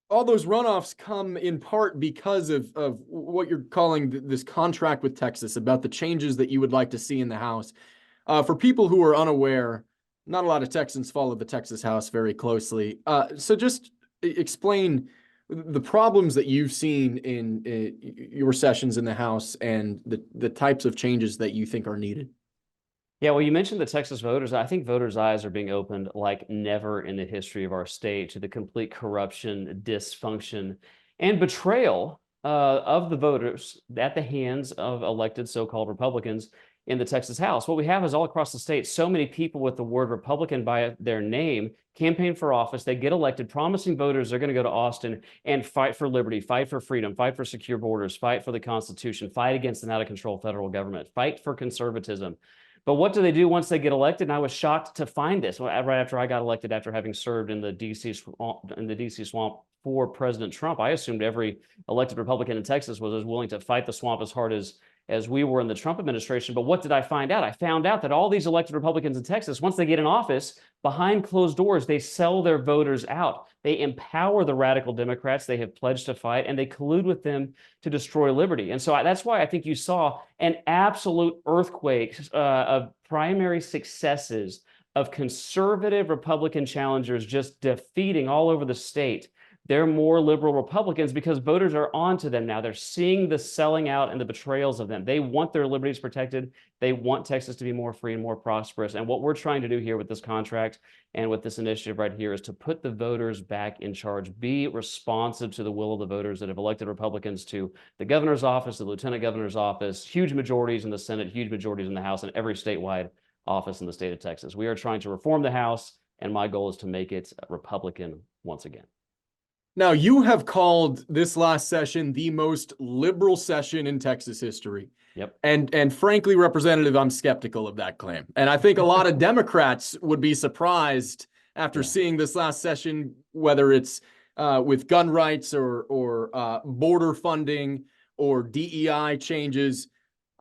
all those runoffs come in part because of what you're calling this contract with Texas about the changes that you would like to see in the House. For people who are unaware, not a lot of Texans follow the Texas House very closely. So just explain the problems that you've seen in your sessions in the House and the types of changes that you think are needed. Yeah, well, you mentioned the Texas voters. I think voters' eyes are being opened like never in the history of our state to the complete corruption, dysfunction, and betrayal of the voters at the hands of elected so-called Republicans in the Texas House. What we have is all across the state, so many people with the word Republican by their name campaign for office. They get elected, promising voters they're going to go to Austin and fight for liberty, fight for freedom, fight for secure borders, fight for the Constitution, fight against an out-of-control federal government, fight for conservatism. But what do they do once they get elected? And I was shocked to find this right after I got elected, after having served in the DC swamp for President Trump. I assumed every elected Republican in Texas was as willing to fight the swamp as hard as we were in the Trump administration. But what did I find out? I found out that all these elected Republicans in Texas, once they get in office, behind closed doors, they sell their voters out. They empower the radical Democrats they have pledged to fight, and they collude with them to destroy liberty. And so that's why I think you saw an absolute earthquake of primary successes of conservative Republican challengers just defeating all over the state. They're more liberal Republicans because voters are onto them now. They're seeing the selling out and the betrayals of them. They want their liberties protected. They want Texas to be more free and more prosperous. And what we're trying to do here with this contract and with this initiative right here is to put the voters back in charge, be responsive to the will of the voters that have elected Republicans to the governor's office, the lieutenant governor's office, huge majorities in the Senate, huge majorities in the House, and every statewide office in the state of Texas. We are trying to reform the House, and my goal is to make it Republican once again. Now, you have called this last session the most liberal session in Texas history. Yep. And frankly, Representative, I'm skeptical of that claim. And I think a lot of Democrats would be surprised after seeing this last session, whether it's with gun rights or border funding or DEI changes.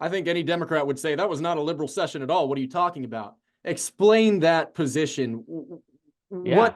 I think any Democrat would say that was not a liberal session at all. What are you talking about? Explain that position. Yeah.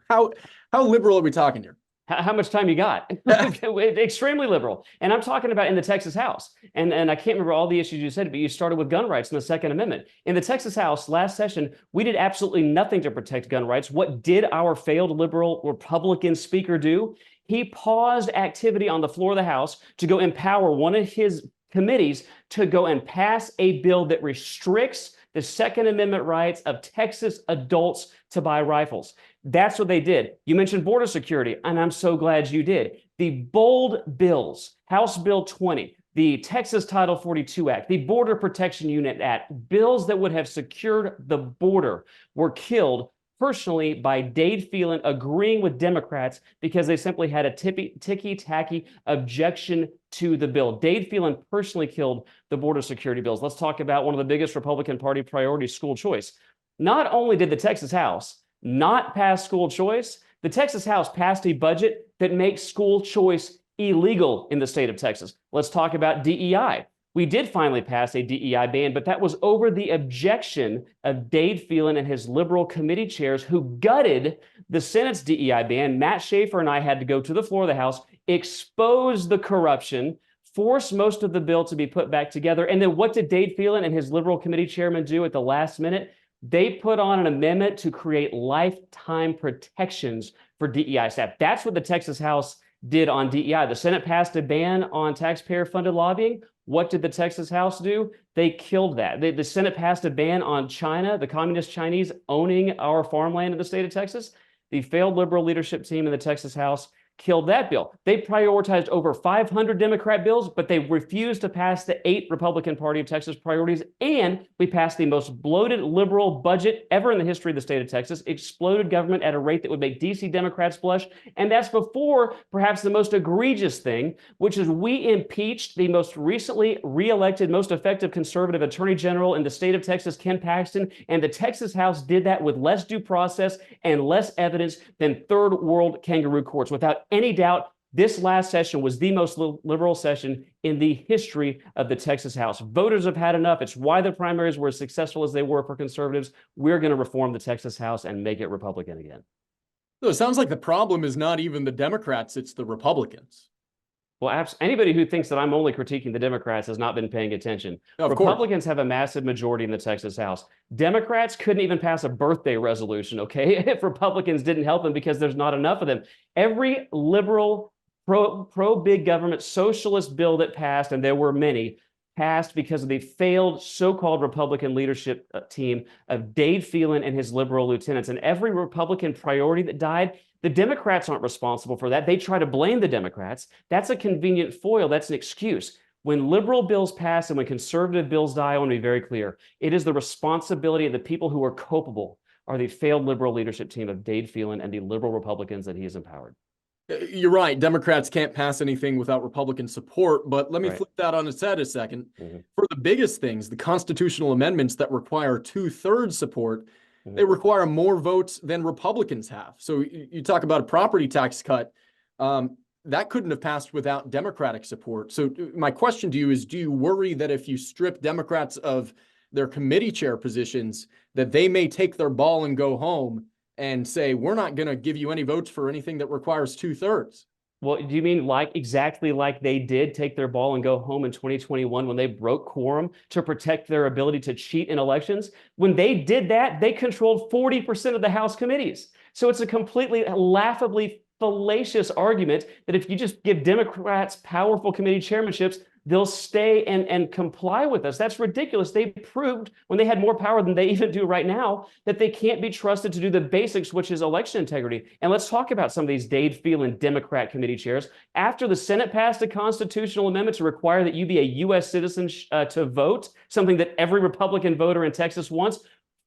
How liberal are we talking here? How much time you got? Extremely liberal. And I'm talking about in the Texas House. And I can't remember all the issues you said, but you started with gun rights and the Second Amendment. In the Texas House last session, we did absolutely nothing to protect gun rights. What did our failed liberal Republican speaker do? He paused activity on the floor of the House to go empower one of his committees to go and pass a bill that restricts the Second Amendment rights of Texas adults to buy rifles. That's what they did. You mentioned border security, and I'm so glad you did. The bold bills, House Bill 20, the Texas Title 42 Act, the Border Protection Unit Act, bills that would have secured the border were killed personally by Dade Phelan agreeing with Democrats because they simply had a ticky-tacky objection to the bill. Dade Phelan personally killed the border security bills. Let's talk about one of the biggest Republican Party priorities, school choice. Not only did the Texas House not pass school choice, the Texas House passed a budget that makes school choice illegal in the state of Texas. Let's talk about DEI. We did finally pass a DEI ban, but that was over the objection of Dade Phelan and his liberal committee chairs who gutted the Senate's DEI ban. Matt Schaefer and I had to go to the floor of the House, expose the corruption, force most of the bill to be put back together. And then what did Dade Phelan and his liberal committee chairman do at the last minute? They put on an amendment to create lifetime protections for DEI staff. That's what the Texas House did on DEI. The Senate passed a ban on taxpayer-funded lobbying. What did the Texas House do? They killed that. The Senate passed a ban on China, the communist Chinese, owning our farmland in the state of Texas. The failed liberal leadership team in the Texas House killed that bill. They prioritized over 500 Democrat bills, but they refused to pass the 8 Republican Party of Texas priorities. And we passed the most bloated liberal budget ever in the history of the state of Texas, exploded government at a rate that would make DC Democrats blush. And that's before perhaps the most egregious thing, which is we impeached the most recently reelected, most effective conservative attorney general in the state of Texas, Ken Paxton. And the Texas House did that with less due process and less evidence than third world kangaroo courts. Without any doubt, this last session was the most liberal session in the history of the Texas House. Voters have had enough. It's why the primaries were as successful as they were for conservatives. We're going to reform the Texas House and make it Republican again. So it sounds like the problem is not even the Democrats, it's the Republicans. Well, anybody who thinks that I'm only critiquing the Democrats has not been paying attention. Of course. Republicans have a massive majority in the Texas House. Democrats couldn't even pass a birthday resolution, okay, if Republicans didn't help them because there's not enough of them. Every liberal, pro big government socialist bill that passed, and there were many, passed because of the failed so-called Republican leadership team of Dade Phelan and his liberal lieutenants. And every Republican priority that died, the Democrats aren't responsible for that. They try to blame the Democrats. That's a convenient foil. That's an excuse. When liberal bills pass and when conservative bills die, I want to be very clear. It is the responsibility of the people who are culpable are the failed liberal leadership team of Dade Phelan and the liberal Republicans that he has empowered. You're right. Democrats can't pass anything without Republican support, but let me Right. flip that on its head a second. Mm-hmm. For the biggest things, the constitutional amendments that require 2/3 support, Mm-hmm. they require more votes than Republicans have. So you talk about a property tax cut, that couldn't have passed without Democratic support. So my question to you is, do you worry that if you strip Democrats of their committee chair positions, that they may take their ball and go home and say, we're not going to give you any votes for anything that requires 2/3? Well, do you mean like exactly like they did take their ball and go home in 2021 when they broke quorum to protect their ability to cheat in elections? When they did that, they controlled 40% of the House committees. So it's a completely laughably fallacious argument that if you just give Democrats powerful committee chairmanships, they'll stay and comply with us. That's ridiculous. They proved when they had more power than they even do right now that they can't be trusted to do the basics, which is election integrity. And let's talk about some of these Dade Phelan Democrat committee chairs. After the Senate passed a constitutional amendment to require that you be a U.S. citizen to vote, something that every Republican voter in Texas wants,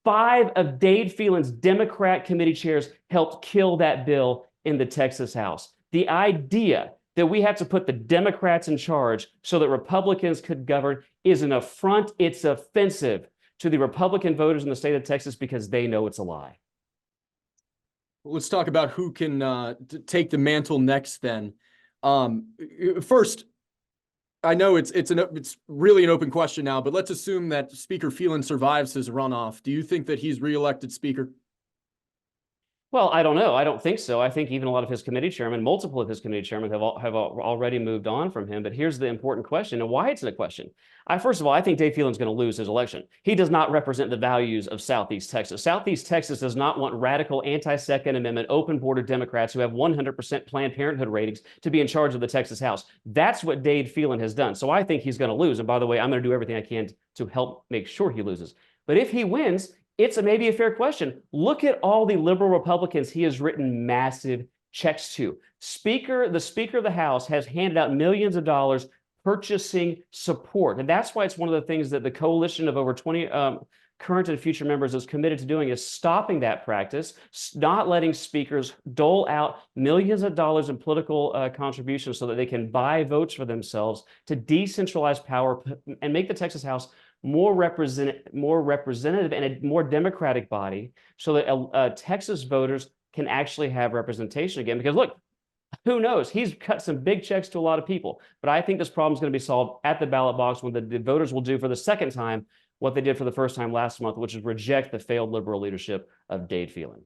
5 of Dade Phelan's Democrat committee chairs helped kill that bill in the Texas House. The idea that we have to put the Democrats in charge so that Republicans could govern is an affront. It's offensive to the Republican voters in the state of Texas because they know it's a lie. Let's talk about who can take the mantle next then. First, I know it's really an open question now, but let's assume that Speaker Phelan survives his runoff. Do you think that he's reelected Speaker? Well, I don't know. I don't think so. I think even a lot of his committee chairmen, multiple of his committee chairmen have already moved on from him. But here's the important question and why it's a question. First of all, I think Dave Phelan's going to lose his election. He does not represent the values of Southeast Texas. Southeast Texas does not want radical anti-Second Amendment, open border Democrats who have 100% Planned Parenthood ratings to be in charge of the Texas House. That's what Dade Phelan has done. So I think he's going to lose. And by the way, I'm going to do everything I can to help make sure he loses. But if he wins, it's maybe a fair question. Look at all the liberal Republicans he has written massive checks to. The Speaker of the House has handed out millions of dollars purchasing support. And that's why it's one of the things that the coalition of over 20 current and future members is committed to doing is stopping that practice, not letting speakers dole out millions of dollars in political contributions so that they can buy votes for themselves to decentralize power and make the Texas House more representative and a more democratic body so that Texas voters can actually have representation again. Because look, who knows? He's cut some big checks to a lot of people. But I think this problem is going to be solved at the ballot box when the voters will do for the second time what they did for the first time last month, which is reject the failed liberal leadership of Dade Phelan.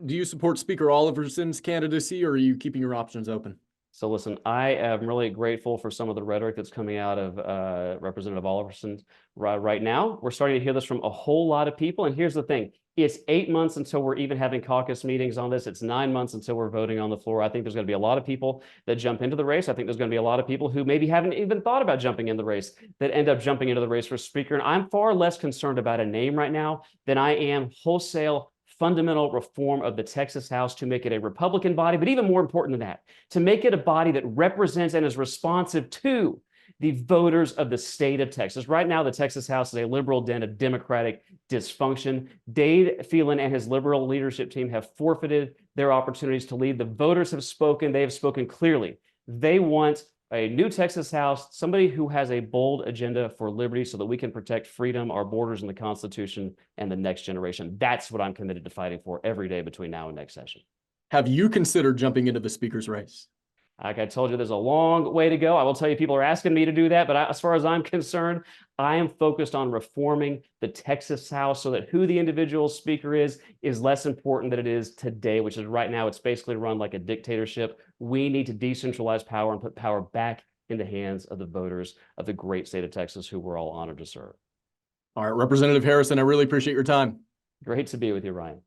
Do you support Speaker Oliverson's candidacy, or are you keeping your options open? So listen, I am really grateful for some of the rhetoric that's coming out of Representative Oliverson right now. We're starting to hear this from a whole lot of people. And here's the thing. It's 8 months until we're even having caucus meetings on this. It's 9 months until we're voting on the floor. I think there's going to be a lot of people that jump into the race. I think there's going to be a lot of people who maybe haven't even thought about jumping in the race that end up jumping into the race for Speaker. And I'm far less concerned about a name right now than I am wholesale fundamental reform of the Texas House to make it a Republican body, but even more important than that, to make it a body that represents and is responsive to the voters of the state of Texas. Right now, the Texas House is a liberal den of Democratic dysfunction. Dade Phelan and his liberal leadership team have forfeited their opportunities to lead. The voters have spoken. They have spoken clearly. They want a new Texas House, somebody who has a bold agenda for liberty so that we can protect freedom, our borders, and the Constitution, and the next generation. That's what I'm committed to fighting for every day between now and next session. Have you considered jumping into the Speaker's race? Like I told you, there's a long way to go. I will tell you, people are asking me to do that, but as far as I'm concerned, I am focused on reforming the Texas House so that who the individual speaker is less important than it is today, which is right now, it's basically run like a dictatorship. We need to decentralize power and put power back in the hands of the voters of the great state of Texas, who we're all honored to serve. All right, Representative Harrison, I really appreciate your time. Great to be with you, Ryan.